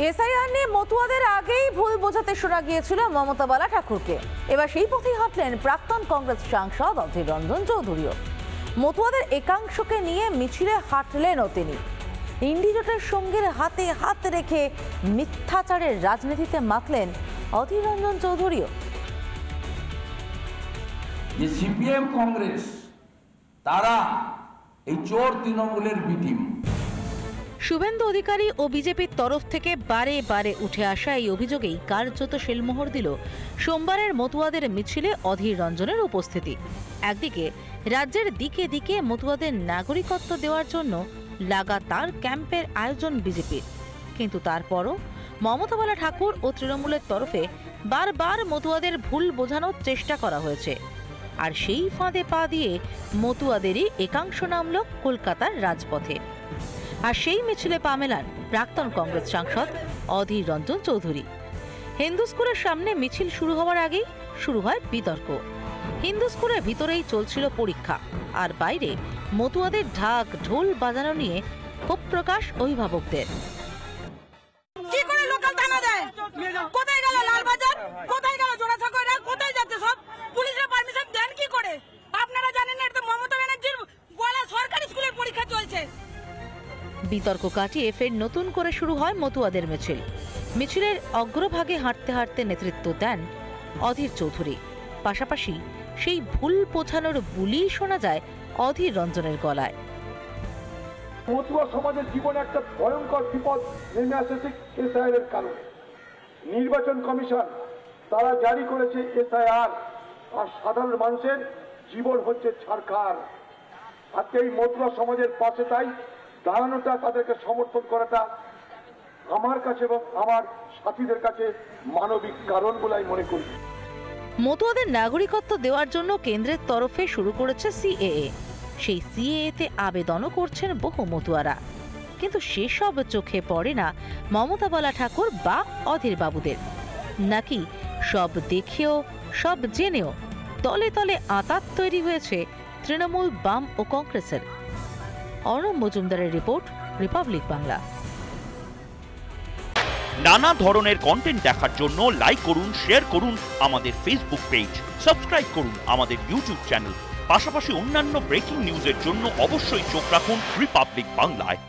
SIR নিয়ে মতুয়াদের আগেই ভুল বোঝাতে শোনা গিয়েছিল মমতা বালা ঠাকুরকে। এবার সেই পথেই হাঁটলেন প্রাক্তন কংগ্রেস সাংসদ অধীর রঞ্জন চৌধুরীও। মতুয়াদের একাংশকে নিয়ে মিছিলে হাঁটলেনও তিনি। ইন্ডি জোটের সঙ্গের হাতে হাত রেখে মিথ্যাচারের রাজনীতিতে মাতলেন অধীর রঞ্জন চৌধুরীও। যে সিপিএম কংগ্রেস তারা এই চোর তৃণমূলের বিটিম। শুভেন্দু অধিকারী ও বিজেপির তরফ থেকে বারে বারে উঠে আসা এই অভিযোগেই কার্যত শিলমোহর দিল সোমবারের মতুয়াদের মিছিলে অধীর রঞ্জনের উপস্থিতি। একদিকে রাজ্যের দিকে দিকে মতুয়াদের নাগরিকত্ব দেওয়ার জন্য লাগাতার ক্যাম্পের আয়োজন বিজেপির, কিন্তু তারপরও মমতা বালা ঠাকুর ও তৃণমূলের তরফে বারবার মতুয়াদের ভুল বোঝানোর চেষ্টা করা হয়েছে। আর সেই ফাঁদে পা দিয়ে মতুয়াদেরই একাংশ নামল কলকাতার রাজপথে। আর সেই মিছিলে পা মেলান প্রাক্তন কংগ্রেস সাংসদ অধীর রঞ্জন চৌধুরী। হিন্দু স্কুলের সামনে মিছিল শুরু হওয়ার আগেই শুরু হয় বিতর্ক। হিন্দু স্কুলের ভিতরেই চলছিল পরীক্ষা, আর বাইরে মতুয়াদের ঢাক ঢোল বাজানো নিয়ে ক্ষোভ প্রকাশ অভিভাবকদের। কি করে লোকাল থানা দেয়? কোথায় গেল লালবাজার? কোথায় গেল জোড়াসাঁকোরা? কোথায় যাচ্ছে সব? পুলিশের পারমিশন দেন কি করে? আপনারা জানেন না এটা মমতা ব্যানার্জির বলা সরকারি স্কুলের পরীক্ষা চলছে। বিতর্ক কাটিয়ে ফের নতুন করে শুরু হয় মতুয়াদের মিছিল। মিছিলের অগ্রভাগে হাঁটতে হাঁটতে নেতৃত্ব দেন অধীর চৌধুরী। পাশাপাশি সেই ভুল বোঝানোর বুলি শোনা যায় অধীর রঞ্জনের গলায়। মতুয়া সমাজের জীবনে একটা ভয়ঙ্কর বিপদ নেমে আসছে এসআইআর এর কারণে। নির্বাচন কমিশন তারা জারি করেছে এসআইআর, আর সাধারণ মানুষের জীবন হচ্ছে ছারখার। আজকে এই মতুয়া সমাজের পাশে তাই দাঁড়ানোটা, তাদেরকে সমর্থন করাটা আমার কাছে এবং আমার সাথীদের কাছে মানবিক কারণ বলে আমি মনে করি। মতুয়াদের নাগরিকত্ব দেওয়ার জন্য কেন্দ্রের তরফে শুরু করেছে সিএএ। সেই সিএএতে আবেদনও করছেন বহু মতুয়ারা, কিন্তু সেসব চোখে পড়ে না মমতা বালা ঠাকুর বা অধীর বাবুদের। নাকি সব দেখেও সব জেনেও তলে তলে আঁতাত তৈরি হয়েছে তৃণমূল, বাম ও কংগ্রেসের। অর্ণব মজুমদারের রিপোর্ট, রিপাবলিক বাংলা। নানা ধরনের কন্টেন্ট দেখার জন্য লাইক করুন, শেয়ার করুন আমাদের ফেসবুক পেজ, সাবস্ক্রাইব করুন আমাদের ইউটিউব চ্যানেল। পাশাপাশি অন্যান্য ব্রেকিং নিউজের জন্য অবশ্যই চোখ রাখুন রিপাবলিক বাংলায়।